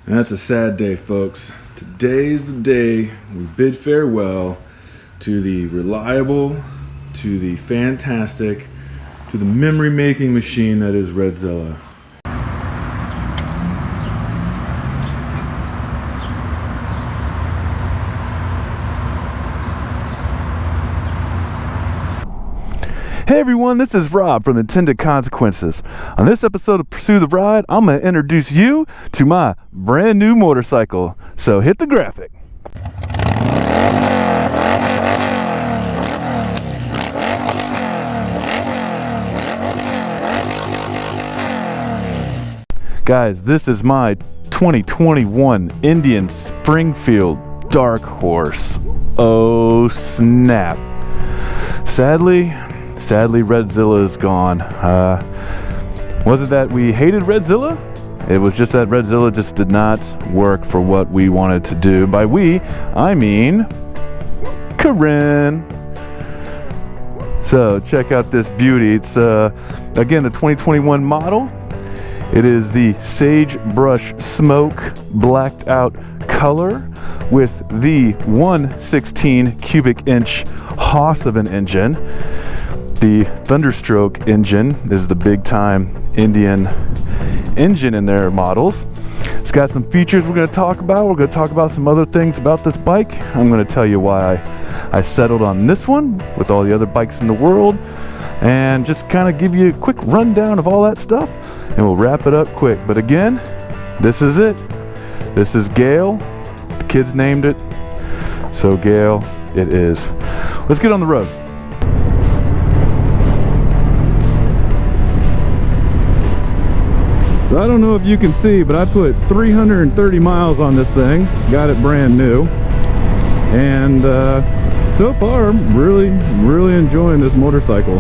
And that's a sad day, folks. Today's the day we bid farewell to the reliable, to the fantastic, to the memory-making machine that is Redzilla. Hey everyone, this is Rob from Intended Consequences. On this episode of Pursue the Ride, I'm going to introduce you to my brand new motorcycle. So hit the graphic. Guys, this is my 2021 Indian Springfield Dark Horse. Oh snap. Sadly, Redzilla is gone. Was it that we hated Redzilla? It was just that Redzilla just did not work for what we wanted to do. By we, I mean Corinne. So check out this beauty. It's again the 2021 model. It is the Sagebrush Smoke blacked out color with the 116 cubic inch Haas of an engine. The Thunderstroke engine is the big time Indian engine in their models. It's got some features we're going to talk about. We're going to talk about some other things about this bike. I'm going to tell you why I settled on this one with all the other bikes in the world, and just kind of give you a quick rundown of all that stuff, and we'll wrap it up quick. But again, this is it. This is Gale. The kids named it, so Gale it is. Let's get on the road. So I don't know if you can see, but I put 330 miles on this thing. Got it brand new. And so far, I'm really enjoying this motorcycle.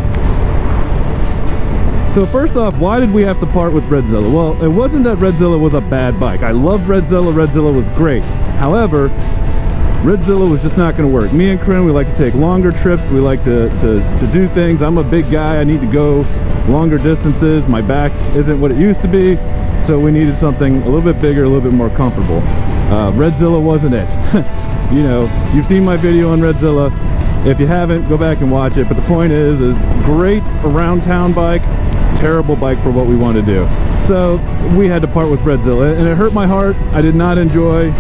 So first off, why did we have to part with Redzilla? Well, it wasn't that Redzilla was a bad bike. I loved Redzilla. Redzilla was great. However, Redzilla was just not going to work. Me and Corinne, we like to take longer trips. We like to do things. I'm a big guy. I need to go longer distances. My back isn't what it used to be, so we needed something a little bit bigger, a little bit more comfortable. Redzilla wasn't it. You know, you've seen my video on Redzilla. If you haven't, go back and watch it. But the point is great around town bike, terrible bike for what we want to do. So we had to part with Redzilla, and it hurt my heart. I did not enjoy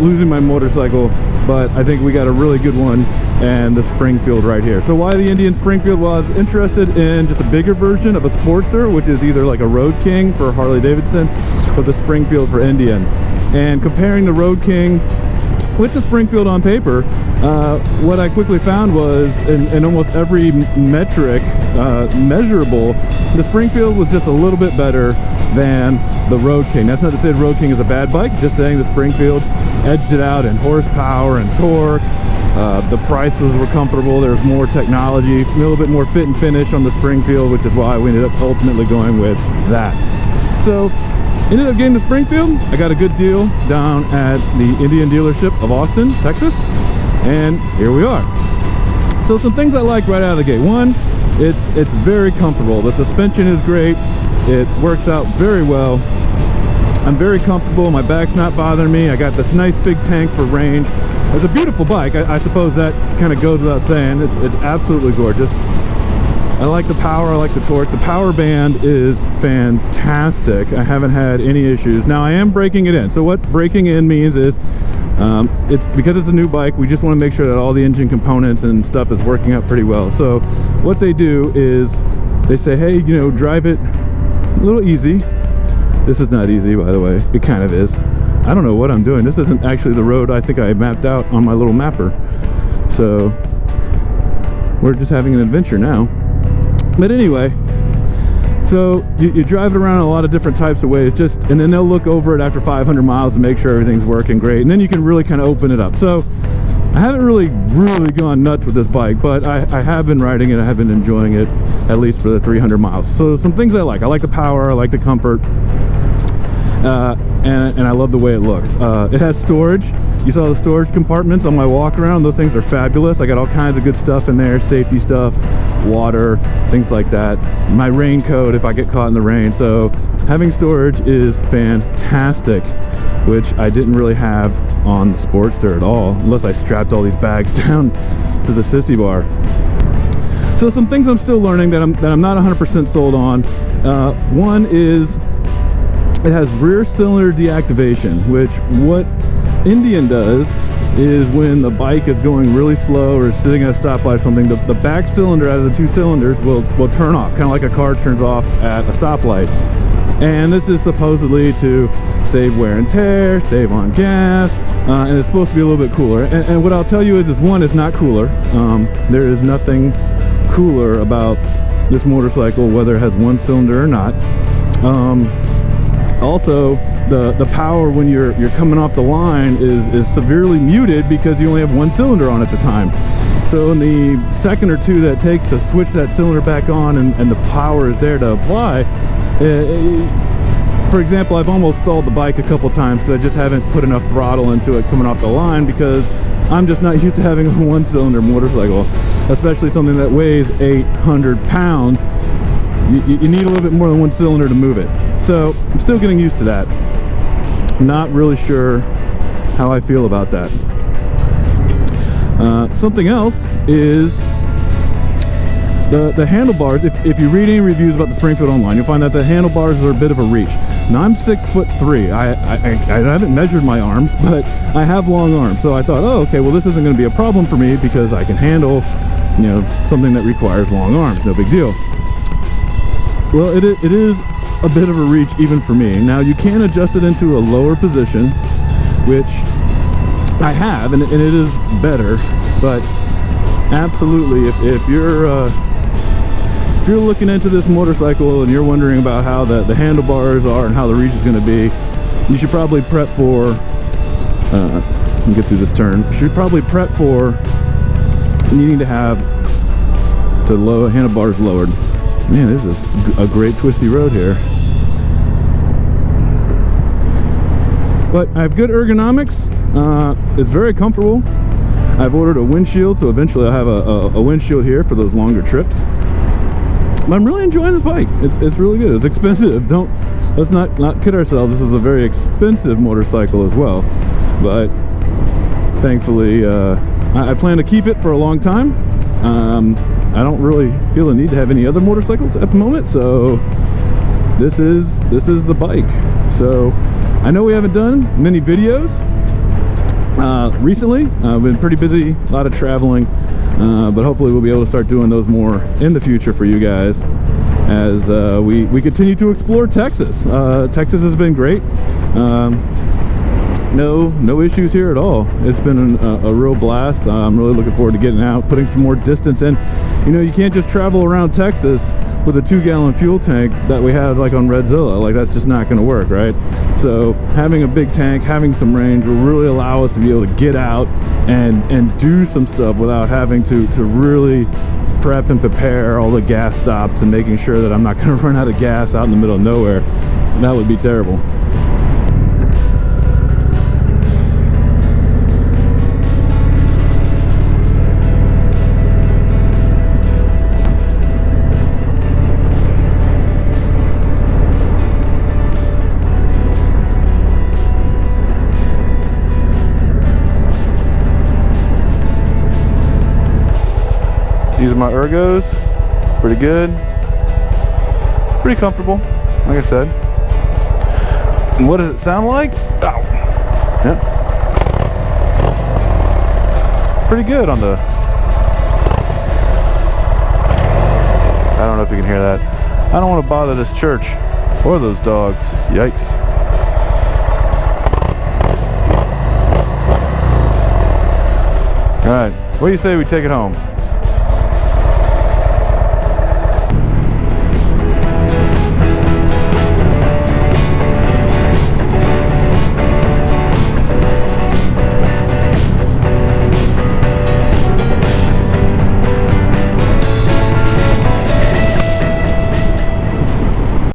losing my motorcycle, but I think we got a really good one, and the Springfield right here. So why the Indian Springfield? Well, I was interested in just a bigger version of a Sportster, which is either like a Road King for Harley Davidson or the Springfield for Indian. And comparing the Road King with the Springfield on paper, what I quickly found was in almost every metric measurable, the Springfield was just a little bit better than the Road King. That's not to say the Road King is a bad bike, just saying the Springfield edged it out in horsepower and torque. The prices were comfortable. There was more technology, a little bit more fit and finish on the Springfield, which is why we ended up ultimately going with that. So ended up getting the Springfield. I got a good deal down at the Indian dealership of Austin, Texas, and here we are. So some things I like right out of the gate. One, it's very comfortable. The suspension is great. It works out very well. I'm very comfortable. My back's not bothering me. I got this nice big tank for range. It's a beautiful bike. I suppose that kind of goes without saying. It's absolutely gorgeous. I like the power. I like the torque. The power band is fantastic. I haven't had any issues. Now I am breaking it in. So what breaking in means is it's because it's a new bike, we just want to make sure that all the engine components and stuff is working out pretty well. So what they do is they say, hey, you know, drive it a little easy. This is not easy, by the way. It kind of is. I don't know what I'm doing. This isn't actually the road I think I mapped out on my little mapper. So we're just having an adventure now. But anyway, so you drive it around in a lot of different types of ways, and then they'll look over it after 500 miles to make sure everything's working great, and then you can really kind of open it up. So I haven't really gone nuts with this bike, but I have been riding it. I have been enjoying it, at least for the 300 miles. So some things I like the power, I like the comfort, and I love the way it looks. It has storage. You saw the storage compartments on my walk around. Those things are fabulous. I got all kinds of good stuff in there, safety stuff, water, things like that. My raincoat if I get caught in the rain. So having storage is fantastic. which I didn't really have on the Sportster at all, unless I strapped all these bags down to the sissy bar. So some things I'm still learning that I'm not 100% sold on. One is it has rear cylinder deactivation, which what Indian does is when the bike is going really slow or sitting at a stoplight or something, the back cylinder out of the two cylinders will turn off, kind of like a car turns off at a stoplight. And this is supposedly to save wear and tear, save on gas, and it's supposed to be a little bit cooler. And what I'll tell you is one, it's not cooler. There is nothing cooler about this motorcycle, whether it has one cylinder or not. Also, the power when you're coming off the line is severely muted because you only have one cylinder on at the time. So in the second or two that it takes to switch that cylinder back on and the power is there to apply, for example, I've almost stalled the bike a couple times because I just haven't put enough throttle into it coming off the line, because I'm just not used to having a one-cylinder motorcycle, especially something that weighs 800 pounds. You need a little bit more than one cylinder to move it. So I'm still getting used to that. Not really sure how I feel about that. Something else is the handlebars. If you read any reviews about the Springfield Online, you'll find that the handlebars are a bit of a reach. Now I'm 6'3". I haven't measured my arms, but I have long arms, so I thought, oh, okay, well, this isn't going to be a problem for me because I can handle, something that requires long arms. No big deal. Well, it is a bit of a reach even for me. Now you can adjust it into a lower position, which I have, and it is better. But absolutely, if you're looking into this motorcycle and you're wondering about how the handlebars are and how the reach is going to be, you should probably prep for let me get through this turn. You should probably prep for needing to have the low handlebars lowered. Man, this is a great twisty road here. But I have good ergonomics. It's very comfortable. I've ordered a windshield, so eventually I'll have a windshield here for those longer trips. But I'm really enjoying this bike. It's really good. It's expensive. Let's not kid ourselves. This is a very expensive motorcycle as well. But thankfully, I plan to keep it for a long time. I don't really feel the need to have any other motorcycles at the moment, so this is the bike. So I know we haven't done many videos recently. I've been pretty busy, a lot of traveling, but hopefully we'll be able to start doing those more in the future for you guys as we continue to explore Texas. Texas has been great. No issues here at all. It's been a real blast. I'm really looking forward to getting out, putting some more distance in. You can't just travel around Texas with a 2-gallon fuel tank that we had like on Redzilla. Like, that's just not going to work, right? So having a big tank, having some range will really allow us to be able to get out and do some stuff without having to really prep and prepare all the gas stops and making sure that I'm not going to run out of gas out in the middle of nowhere. That would be terrible. Using my ergos, pretty good, pretty comfortable, like I said. And what does it sound like? Ow. Yep. Pretty good on the, I don't know if you can hear that. I don't want to bother this church or those dogs. Yikes. All right, what do you say we take it home?